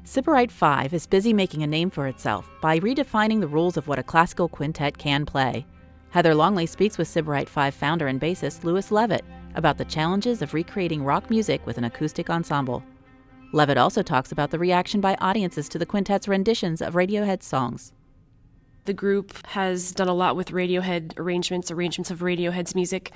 Sybarite 5 is busy making a name for itself by redefining the rules of what a classical quintet can play. Heather Longley speaks with Sybarite 5 founder and bassist Louis Levitt about the challenges of recreating rock music with an acoustic ensemble. Levitt also talks about the reaction by audiences to the quintet's renditions of Radiohead's songs. The group has done a lot with Radiohead arrangements of Radiohead's music.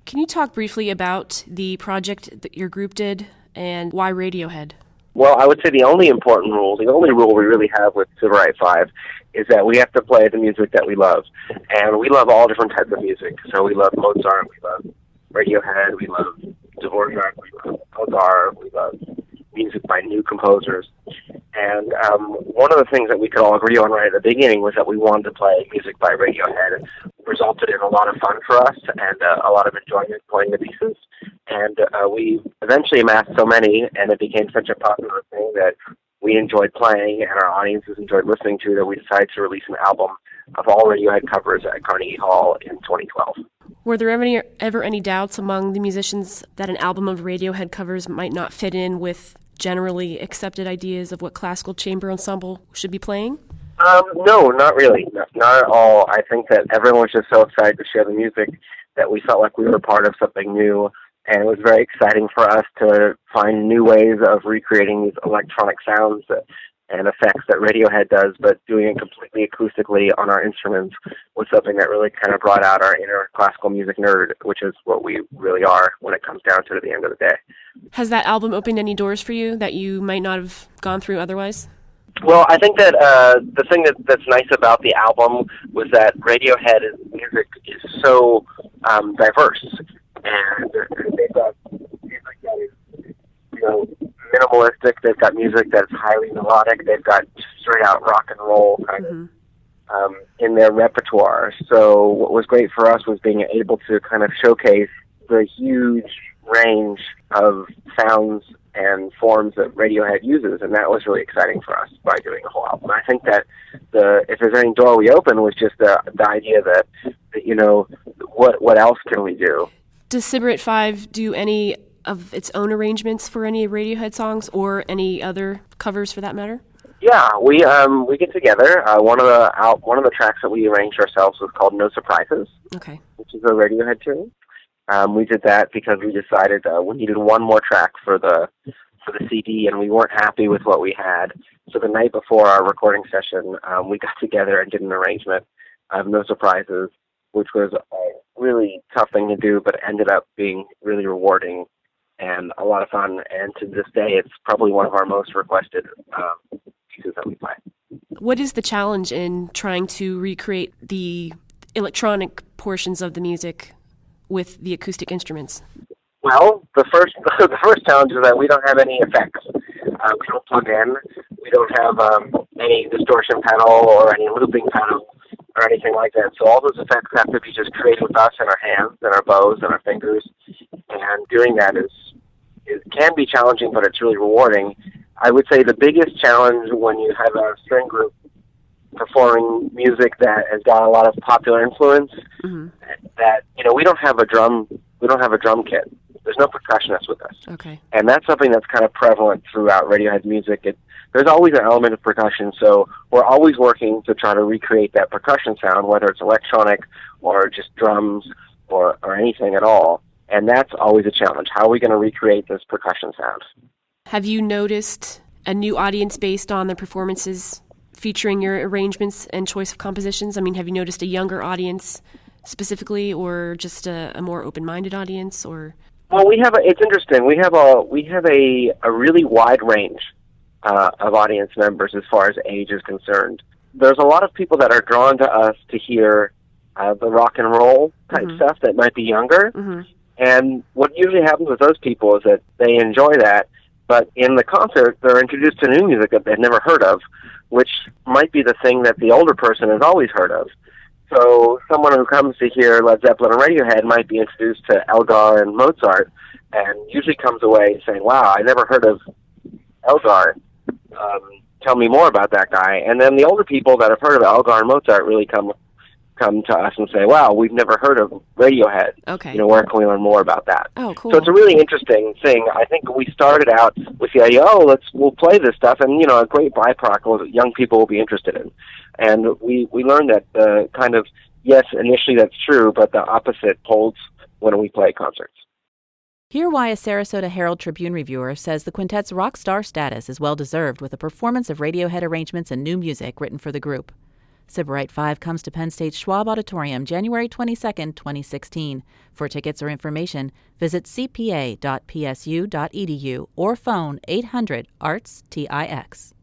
Can you talk briefly about the project that your group did and why Radiohead? Well, I would say the only rule we really have with Sybarite 5 is that we have to play the music that we love. And we love all different types of music. So we love Mozart, we love Radiohead, we love Dvorak, we love Elgar, we love music by new composers. And one of the things that we could all agree on right at the beginning was that we wanted to play music by Radiohead. It resulted in a lot of fun for us and a lot of enjoyment playing the pieces. And we eventually amassed so many, and it became such a popular thing that we enjoyed playing and our audiences enjoyed listening to, that we decided to release an album of all Radiohead covers at Carnegie Hall in 2012. Were there ever any doubts among the musicians that an album of Radiohead covers might not fit in with generally accepted ideas of what classical chamber ensemble should be playing? No, not really. Not at all. I think that everyone was just so excited to share the music that we felt like we were part of something new, and it was very exciting for us to find new ways of recreating these electronic sounds and effects that Radiohead does, but doing it completely acoustically on our instruments was something that really kind of brought out our inner classical music nerd, which is what we really are when it comes down to it at the end of the day. Has that album opened any doors for you that you might not have gone through otherwise? Well, I think that the thing that's nice about the album was that Radiohead's music is so diverse, and they've got music that is, minimalistic. They've got music that's highly melodic. They've got straight out rock and roll kind of in their repertoire. So what was great for us was being able to kind of showcase the huge range of sounds and forms that Radiohead uses, and that was really exciting for us by doing a whole album. I think that if there's any door we open was just the idea that what else can we do? Does Sybarite 5 do any of its own arrangements for any Radiohead songs or any other covers for that matter? Yeah, we get together. One of the tracks that we arranged ourselves was called No Surprises, okay, which is a Radiohead tune. We did that because we decided we needed one more track for the CD, and we weren't happy with what we had. So the night before our recording session, we got together and did an arrangement of No Surprises, which was a really tough thing to do, but it ended up being really rewarding and a lot of fun. And to this day, it's probably one of our most requested pieces that we play. What is the challenge in trying to recreate the electronic portions of the music with the acoustic instruments? Well, the first challenge is that we don't have any effects. We don't plug in. We don't have any distortion pedal or any looping pedal or anything like that. So all those effects have to be just created with us and our hands and our bows and our fingers. And doing that it can be challenging, but it's really rewarding. I would say the biggest challenge when you have a string group performing music that has got a lot of popular influence, that we don't have a drum kit. There's no percussionist with us. Okay. And that's something that's kind of prevalent throughout Radiohead's music. There's always an element of percussion, so we're always working to try to recreate that percussion sound, whether it's electronic or just drums or anything at all. And that's always a challenge. How are we going to recreate this percussion sound? Have you noticed a new audience based on the performances featuring your arrangements and choice of compositions? I mean, have you noticed a younger audience specifically, or just a more open-minded audience? Or well, it's interesting. We have a really wide range of audience members as far as age is concerned. There's a lot of people that are drawn to us to hear the rock and roll type stuff that might be younger. And what usually happens with those people is that they enjoy that, but in the concert, they're introduced to new music that they've never heard of, which might be the thing that the older person has always heard of. So someone who comes to hear Led Zeppelin or Radiohead might be introduced to Elgar and Mozart, and usually comes away saying, wow, I never heard of Elgar. Tell me more about that guy. And then the older people that have heard of Elgar and Mozart really come come to us and say, wow, we've never heard of Radiohead. Okay. Where can we learn more about that? Oh, cool. So it's a really interesting thing. I think we started out with the idea, we'll play this stuff, and, a great byproduct was young people will be interested in. And we learned that kind of, yes, initially that's true, but the opposite holds when we play concerts. Hear why a Sarasota Herald Tribune reviewer says the quintet's rock star status is well-deserved with a performance of Radiohead arrangements and new music written for the group. Sybarite 5 comes to Penn State's Schwab Auditorium January 22, 2016. For tickets or information, visit cpa.psu.edu or phone 800-ARTS-TIX.